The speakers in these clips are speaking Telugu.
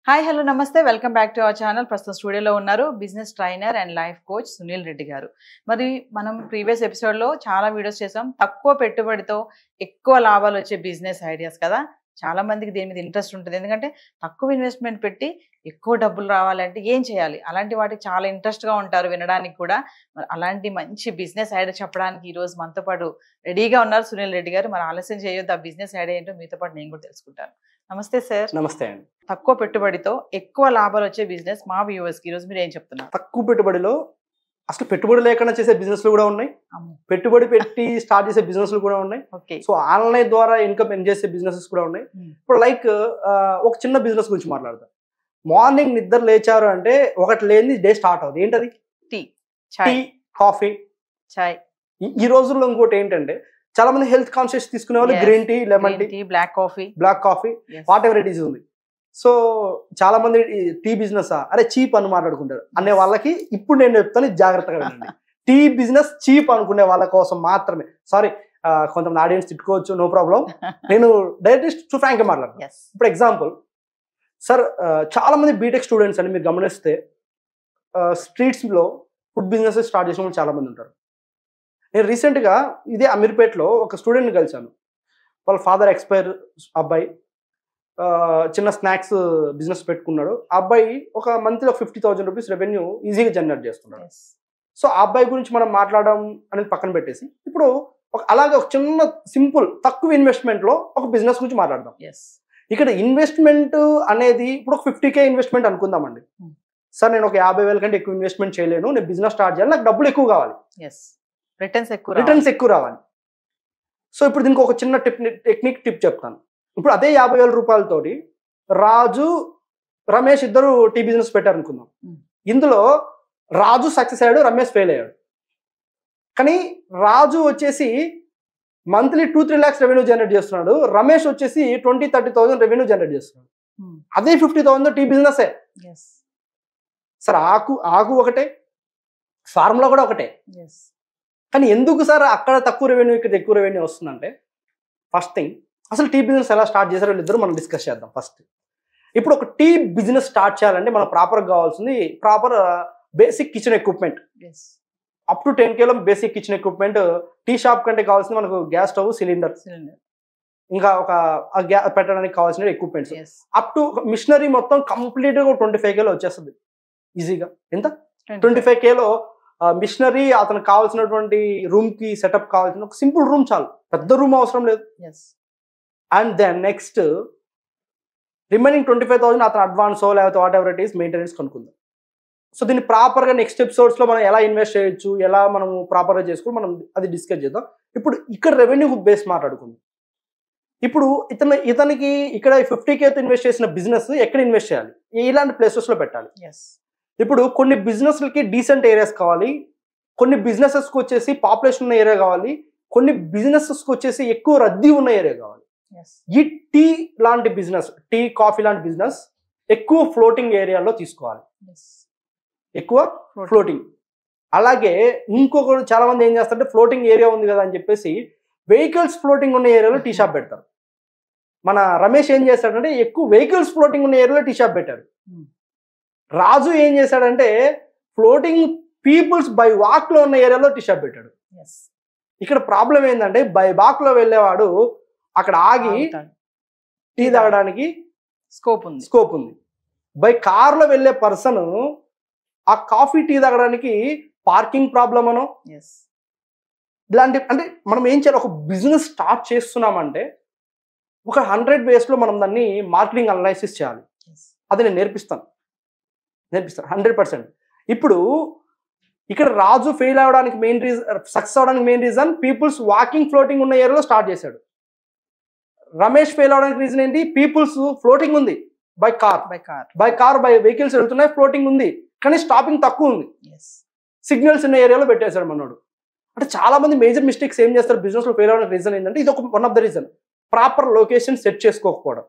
హాయ్ హలో నమస్తే welcome back to our channel. ప్రస్తుతం స్టూడియోలో ఉన్నారు business trainer and life coach Sunil Reddy గారు. మరి మనం ప్రీవియస్ ఎపిసోడ్లో చాలా వీడియోస్ చేసాం, తక్కువ పెట్టుబడితో ఎక్కువ లాభాలు వచ్చే బిజినెస్ ఐడియాస్ కదా. చాలా మందికి దీని మీద ఇంట్రెస్ట్ ఉంటుంది, ఎందుకంటే తక్కువ ఇన్వెస్ట్మెంట్ పెట్టి ఎక్కువ డబ్బులు రావాలంటే ఏం చేయాలి, అలాంటి వాటికి చాలా ఇంట్రెస్ట్గా ఉంటారు వినడానికి కూడా. మరి అలాంటి మంచి బిజినెస్ ఐడియా చెప్పడానికి ఈరోజు మనతో పాటు రెడీగా ఉన్నారు సునీల్ రెడ్డి గారు. మరి ఆలస్యం చేయొద్దు, ఆ బిజినెస్ ఐడియా ఏంటో మీతో పాటు నేను కూడా తెలుసుకుంటాను. నమస్తే సార్. నమస్తే అండి. తక్కువ పెట్టుబడితో ఎక్కువ లాభాలు వచ్చే బిజినెస్ మా వ్యూవర్స్ కి ఈరోజు మీరు ఏం చెప్తున్నారు? తక్కువ పెట్టుబడిలో అసలు పెట్టుబడి లేకుండా చేసే బిజినెస్లు కూడా ఉన్నాయి, పెట్టుబడి పెట్టి స్టార్ట్ చేసే బిజినెస్లు కూడా ఉన్నాయి. సో ఆన్లైన్ ద్వారా ఇన్కమ్ ఎర్న్ చేసే బిజినెసెస్ కూడా ఉన్నాయి. ఇప్పుడు లైక్ ఒక చిన్న బిజినెస్ గురించి మాట్లాడతాం. మార్నింగ్ నిద్ర లేచారు అంటే ఒకటి లేని డే స్టార్ట్ అవుతుంది. ఏంటది? టీ, కాఫీ, చాయ్. ఈ రోజుల్లో ఇంకోటి ఏంటంటే చాలా మంది హెల్త్ కాన్షియస్ తీసుకునే వాళ్ళు green tea, lemon tea, black coffee, whatever it is ఉంది. సో చాలా మంది టీ బిజినెస్ అరే చీప్ అని మాట్లాడుకుంటారు అనే వాళ్ళకి ఇప్పుడు నేను చెప్తాను, జాగ్రత్తగా వినండి. టీ బిజినెస్ చీప్ అనుకునే వాళ్ళ కోసం మాత్రమే. సారీ, కొంతమంది ఆడియన్స్ తిట్టుకోవచ్చు, నో ప్రాబ్లం. నేను డైరెక్ట్ ఫ్రాంక్ గా మాట్లాడతాను. ఇప్పుడు ఎగ్జాంపుల్ సార్, చాలా మంది బీటెక్ స్టూడెంట్స్ అని మీరు గమనిస్తే స్ట్రీట్స్ లో ఫుడ్ బిజినెస్ స్టార్ట్ చేసిన వాళ్ళు చాలా మంది ఉంటారు. నేను రీసెంట్గా ఇదే అమీర్పేట్లో ఒక స్టూడెంట్ని కలిశాను. వాళ్ళ ఫాదర్ ఎక్స్పైర్ అబ్బాయి, చిన్న స్నాక్స్ బిజినెస్ పెట్టుకున్నాడు. ఆ అబ్బాయి ఒక మంత్లీ 50,000 రూపీస్ రెవెన్యూ ఈజీగా జనరేట్ చేస్తున్నాడు. సో ఆ అబ్బాయి గురించి మనం మాట్లాడడం అనేది పక్కన పెట్టేసి ఇప్పుడు అలాగే ఒక చిన్న సింపుల్ తక్కువ ఇన్వెస్ట్మెంట్లో ఒక బిజినెస్ గురించి మాట్లాడదాం. ఇక్కడ ఇన్వెస్ట్మెంట్ అనేది ఇప్పుడు ఒక 50K ఇన్వెస్ట్మెంట్ అనుకుందామండి. సార్ నేను ఒక 50,000 కంటే ఎక్కువ ఇన్వెస్ట్మెంట్ చేయలేను, నేను బిజినెస్ స్టార్ట్ చేయాలి, నాకు డబ్బులు ఎక్కువ కావాలి, రిటర్న్స్ ఎక్కువ రావాలి. సో ఇప్పుడు దీనికి ఒక చిన్న టెక్నిక్ టిప్ చెప్తాను. ఇప్పుడు అదే 50,000 రూపాయలతోటి రాజు, రమేష్ ఇద్దరు టీ బిజినెస్ పెట్టారు అనుకుందాం. ఇందులో రాజు సక్సెస్ అయ్యాడు, రమేష్ ఫెయిల్ అయ్యాడు. కానీ రాజు వచ్చేసి మంత్లీ 2-3 lakhs రెవెన్యూ జనరేట్ చేస్తున్నాడు, రమేష్ వచ్చేసి 20-30,000 రెవెన్యూ జనరేట్ చేస్తున్నాడు. అదే 50,000 టీ బిజినెస్. సార్ ఆకు ఒకటే, ఫార్ములా కూడా ఒకటే. కానీ ఎందుకు సార్ అక్కడ తక్కువ రెవెన్యూ ఇక్కడ ఎక్కువ రెవెన్యూ వస్తుందంటే, ఫస్ట్ థింగ్ అసలు టీ బిజినెస్ ఎలా స్టార్ట్ చేశారో ఇద్దరు మనం డిస్కస్ చేద్దాం. ఫస్ట్ ఇప్పుడు ఒక టీ బిజినెస్ స్టార్ట్ చేయాలంటే మనం ప్రాపర్గా కావాల్సింది proper basic kitchen equipment. Up to 10K basic kitchen equipment. Tea shop కంటే కావాల్సింది మనకు గ్యాస్ స్టవ్, సిలిండర్, ఇంకా ఒక పెట్టడానికి కావాల్సిన ఎక్విప్మెంట్స్. అప్ టు మిషనరీ మొత్తం కంప్లీట్గా 25K వచ్చేస్తుంది ఈజీగా. ఎంత? 25K మిషనరీ, అతనికి కావాల్సినటువంటి రూమ్ కి సెటప్ కావాల్సిన ఒక సింపుల్ రూమ్ చాలు, పెద్ద రూమ్ అవసరం లేదు. అండ్ దెన్ నెక్స్ట్ రిమైనింగ్ 25,000 అతను అడ్వాన్స్ లేకపోతే what ever it is maintenance కనుక్కుందాం. సో దీన్ని ప్రాపర్గా నెక్స్ట్ ఎపిసోడ్స్ లో మనం ఎలా ఇన్వెస్ట్ చేయొచ్చు, ఎలా మనం ప్రాపర్గా చేసుకుని మనం అది డిస్కస్ చేద్దాం. ఇప్పుడు ఇక్కడ రెవెన్యూ బేస్ మాట్లాడుకుందాం. ఇప్పుడు ఇతనికి ఇక్కడ 50K ఇన్వెస్ట్ చేసిన బిజినెస్ ఎక్కడ ఇన్వెస్ట్ చేయాలి, ఇలాంటి ప్లేసెస్ లో పెట్టాలి. ఇప్పుడు కొన్ని బిజినెస్లకి డీసెంట్ ఏరియాస్ కావాలి, కొన్ని బిజినెసెస్కి వచ్చేసి పాపులేషన్ ఉన్న ఏరియా కావాలి, కొన్ని బిజినెసెస్కి వచ్చేసి ఎక్కువ రద్దీ ఉన్న ఏరియా కావాలి. ఈ టీ లాంటి బిజినెస్, టీ కాఫీ లాంటి బిజినెస్ ఎక్కువ ఫ్లోటింగ్ ఏరియాలో తీసుకోవాలి, ఎక్కువ ఫ్లోటింగ్. అలాగే ఇంకొకరు చాలా మంది ఏం చేస్తారంటే ఫ్లోటింగ్ ఏరియా ఉంది కదా అని చెప్పేసి వెహికల్స్ ఫ్లోటింగ్ ఉన్న ఏరియాలో టీ షాప్ పెడతారు. మన రమేష్ ఏం చేస్తాడంటే ఎక్కువ వెహికల్స్ ఫ్లోటింగ్ ఉన్న ఏరియాలో టీ షాప్ పెట్టారు. రాజు ఏం చేశాడంటే ఫ్లోటింగ్ పీపుల్స్ బై వాక్ లో ఉన్న ఏరియాలో టీ షాప్ పెట్టాడు. ఇక్కడ ప్రాబ్లం ఏంటంటే బై వాక్ లో వెళ్ళేవాడు అక్కడ ఆగి టీ తాగడానికి స్కోప్ ఉంది. బై కార్ లో వెళ్ళే పర్సన్ ఆ కాఫీ టీ తాగడానికి పార్కింగ్ ప్రాబ్లం అనో ఇలాంటి, అంటే మనం ఏం చేయాలి, ఒక బిజినెస్ స్టార్ట్ చేస్తున్నామంటే ఒక 100 ways లో మనం దాన్ని మార్కెటింగ్ అనాలిసిస్ చేయాలి. అది నేను నేర్పిస్తాను 100%. ఇప్పుడు ఇక్కడ రాజు ఫెయిల్ అవడానికి మెయిన్ రీజన్, సక్సెస్ అవడానికి main reason peoples walking floating ఉన్న ఏరియాలో స్టార్ట్ చేశాడు. రమేష్ ఫెయిల్ అవడానికి రీజన్ ఏంటి, పీపుల్స్ ఫ్లోటింగ్ ఉంది బై వెహికల్స్ వెళ్తున్నాయి, ఫ్లోటింగ్ ఉంది కానీ స్టాపింగ్ తక్కువ ఉంది, సిగ్నల్స్ ఉన్న ఏరియాలో పెట్టేశాడు మనోడు. అంటే చాలా మంది మేజర్ మిస్టేక్స్ ఏం చేస్తారు బిజినెస్ లో ఫెయిల్ అవడానికి రీజన్ ఏంటంటే ఇది ఒక one of the reason, proper location set చేసుకోకపోవడం.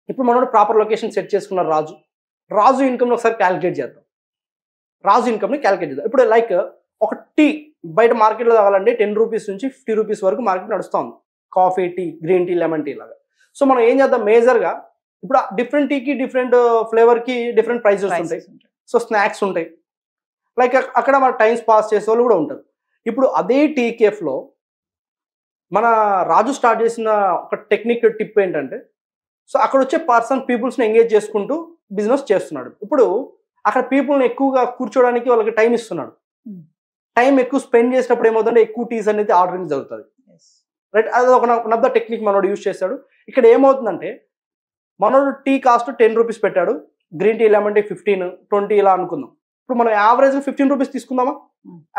ఇప్పుడు మనోడు ప్రాపర్ లొకేషన్ సెట్ చేసుకున్న రాజు ఇన్కమ్ని ఒకసారి క్యాలిక్యులేట్ చేద్దాం. ఇప్పుడు లైక్ ఒక టీ బయట మార్కెట్లో తాగాలంటే 10 రూపీస్ నుంచి 50 రూపీస్ వరకు మార్కెట్ నడుస్తుంది. Coffee, tea, green tea, lemon tea లాగా. సో మనం ఏం చేద్దాం, మేజర్గా ఇప్పుడు డిఫరెంట్ టీకి డిఫరెంట్ ఫ్లేవర్కి డిఫరెంట్ ప్రైజెస్ ఉంటాయి. సో స్నాక్స్ ఉంటాయి, లైక్ అక్కడ మన టైమ్స్ పాస్ చేసే వాళ్ళు కూడా ఉంటారు. ఇప్పుడు అదే టీ కేఫ్లో మన రాజు స్టార్ట్ చేసిన ఒక టెక్నిక్ టిప్ ఏంటంటే, సో అక్కడ వచ్చే పీపుల్స్ని ఎంగేజ్ చేసుకుంటూ బిజినెస్ చేస్తున్నాడు. ఇప్పుడు అక్కడ పీపుల్ని ఎక్కువగా కూర్చోడానికి వాళ్ళకి టైం ఇస్తున్నాడు. టైం ఎక్కువ స్పెండ్ చేసినప్పుడు ఏమవుతుందంటే ఎక్కువ టీస్ అనేది ఆర్డరింగ్ జరుగుతుంది, రైట్? అది ఒక వన్ ఆఫ్ ద టెక్నిక్ మనోడు యూజ్ చేశాడు. ఇక్కడ ఏమవుతుందంటే మనోడు టీ కాస్ట్ 10 రూపీస్ పెట్టాడు, గ్రీన్ టీ లెమన్ టీ 15, 20 ఇలా అనుకుందాం. ఇప్పుడు మనం యావరేజ్గా 15 రూపీస్ తీసుకుందామా?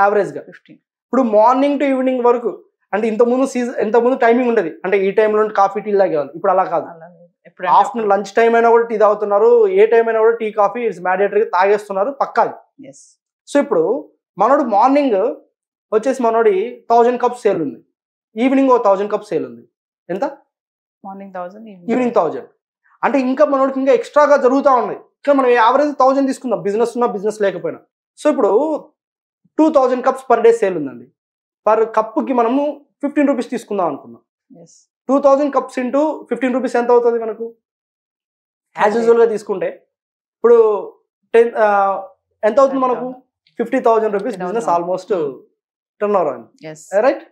యావరేజ్గా 15. ఇప్పుడు మార్నింగ్ టు ఈవినింగ్ వరకు, అంటే ఇంతకుముందు టైమింగ్ ఉండేది, అంటే ఈ టైంలో కాఫీ టీ తాగేవాళ్ళు. ఇప్పుడు అలా కాదు, ఆఫ్టర్నూన్ లంచ్ టైం అయినా కూడా టీ తాగుతున్నారు, ఏ టైం అయినా కూడా టీ కాఫీ ఇట్స్ మ్యాండేటరీగా తాగేస్తున్నారు పక్కా. సో ఇప్పుడు మనోడు మార్నింగ్ వచ్చేసి మనోడి 1000 కప్స్ సేల్ ఉంది, ఈవినింగ్ 1000 కప్స్ సేల్ ఉంది. ఎంత? Morning 1000, evening 1000. అంటే ఇంకా మనోడికి ఇంకా ఎక్స్ట్రాగా జరుగుతూ ఉన్నాయి. ఇక్కడ మనం యావరేజ్ 1000 తీసుకుందాం, బిజినెస్ ఉన్నా బిజినెస్ లేకపోయినా. సో ఇప్పుడు 2000 కప్స్ పర్ డే సేల్ ఉందండి. పర్ కప్కి మనము 15 రూపీస్ తీసుకుందాం అనుకున్నాం. 2000 కప్స్ ఇంటూ 15 రూపీస్ ఎంత అవుతుంది మనకు? యాజ్ యూజువల్గా తీసుకుంటే ఇప్పుడు ఎంత అవుతుంది మనకు? 50,000 rupees business almost turn over అయింది, right?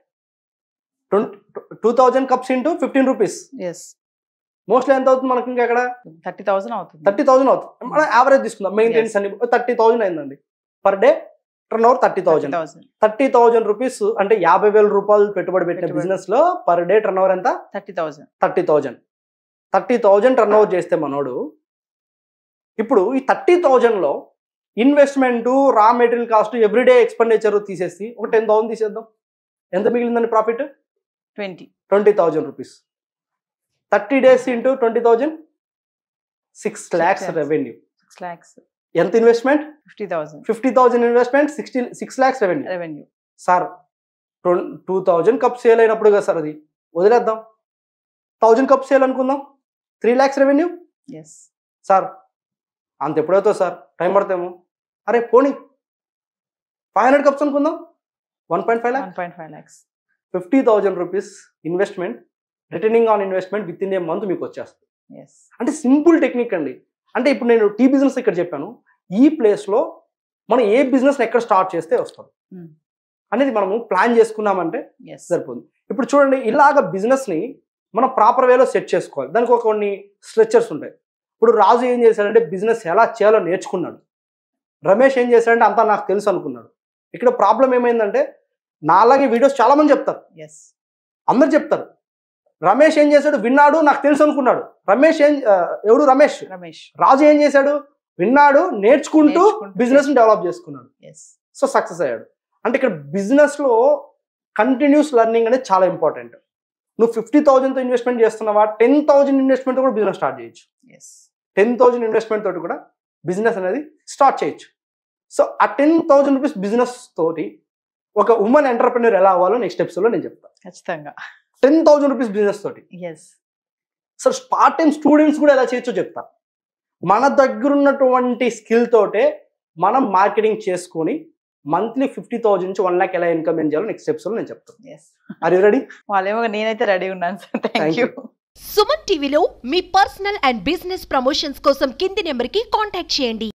2000 cups into 15 rupees mostly ఎంత అవుతుంది మనకి? ఇంకా ఎక్కడ 30,000 అవుతుంది. 30,000 అవుతుంది. మనం యావరేజ్ తీసుకుందాం, మెయింటెనెన్స్ అన్ని 30,000 అయిందండి per day. Turn over 30,000 rupees అంటే 50,000 రూపాయలు పెట్టుబడి పెట్టిన బిజినెస్ లో పర్ డే టర్న్ ఓవర్ ఎంత? 30,000 టర్న్ ఓవర్ చేస్తే మనోడు ఇప్పుడు ఈ 30,000 లో investment, raw material cost, everyday expenditure తీసేసి ఒక 10,000 తీసేద్దాం. ఎంత మిగిలిందండి profit? 20,000 rupees. 30 days into 20,000, 6 lakhs revenue. ఎంత investment? 50,000 investment, 6 lakhs revenue. Sir 2000 cups sale అయినప్పుడు కదా సార్, అది వదిలేద్దాం. 1000 కప్స్ సేల్ అనుకుందాం, 3 lakhs రెవెన్యూ. సార్ అంత ఎప్పుడవుతుంది సార్? టైం పడతాము. అరే పోనీ 500 కప్స్ అనుకుందాం, 1.5 lakhs. 50,000 rupees investment, returning on investment with in a month మీకు వచ్చేస్తుంది. అంటే సింపుల్ టెక్నిక్ అండి. అంటే ఇప్పుడు నేను టీ బిజినెస్ ఇక్కడ చెప్పాను, ఈ ప్లేస్లో మనం ఏ బిజినెస్ ఎక్కడ స్టార్ట్ చేస్తే వస్తుంది అనేది మనము ప్లాన్ చేసుకున్నామంటే సరిపోతుంది. ఇప్పుడు చూడండి, ఇలాగ బిజినెస్ని మనం ప్రాపర్ వేలో సెట్ చేసుకోవాలి. దానికి కొన్ని స్ట్రక్చర్స్ ఉంటాయి. ఇప్పుడు రాజు ఏం చేశాడంటే బిజినెస్ ఎలా చేయాలో నేర్చుకున్నాడు. రమేష్ ఏం చేశాడంటే అంతా నాకు తెలుసు అనుకున్నాడు. ఇక్కడ ప్రాబ్లం ఏమైందంటే, నాలాగే వీడియోస్ చాలా మంది చెప్తారు, అందరు చెప్తారు. రమేష్ ఏం చేశాడు? విన్నాడు, నాకు తెలుసు అనుకున్నాడు. ఎవడు? రమేష్. రాజు ఏం చేశాడు? విన్నాడు, నేర్చుకుంటూ బిజినెస్ ని డెవలప్ చేసుకున్నాడు. సో సక్సెస్ అయ్యాడు. అంటే ఇక్కడ బిజినెస్ లో కంటిన్యూస్ లెర్నింగ్ అనేది చాలా ఇంపార్టెంట్. నువ్వు 50,000తో ఇన్వెస్ట్మెంట్ చేస్తున్నావా, 10,000 ఇన్వెస్ట్మెంట్ కూడా బిజినెస్ స్టార్ట్ చేయొచ్చు. 10,000 ఇన్వెస్ట్మెంట్ తోటి కూడా బిజినెస్ అనేది స్టార్ట్ చేయొచ్చు. సో ఆ 10,000 రూపీస్ బిజినెస్ తోటి ఒక ఉమెన్ ఎంటర్‌ప్రెన్యూర్ ఎలా అవ్వాలో నెక్స్ట్ ఎపిసోడ్ లో నేను చెప్తాను. ఖచ్చితంగా 10,000 రూపీస్ బిజినెస్ తోటి. సో పార్ట్ టైం స్టూడెంట్స్ కూడా ఎలా చేయొచ్చో చెప్తా. మన దగ్గర ఉన్నటువంటి స్కిల్ తోటే మనం మార్కెటింగ్ చేసుకొని మంత్లీ 50,000 నుంచి 1 lakh ఎలా ఇన్కమ్ ఏం చేయాలో నెక్స్ట్ ఎపిసోడ్ నేను చెప్తాను. Are you ready? వాళ్ళేమో నేనైతే రెడీ ఉన్నాను సార్. Thank you. సుమన్ టీవీలో మీ పర్సనల్ అండ్ బిజినెస్ ప్రమోషన్స్ కోసం కింది నెంబర్కి కాంటాక్ట్ చేయండి.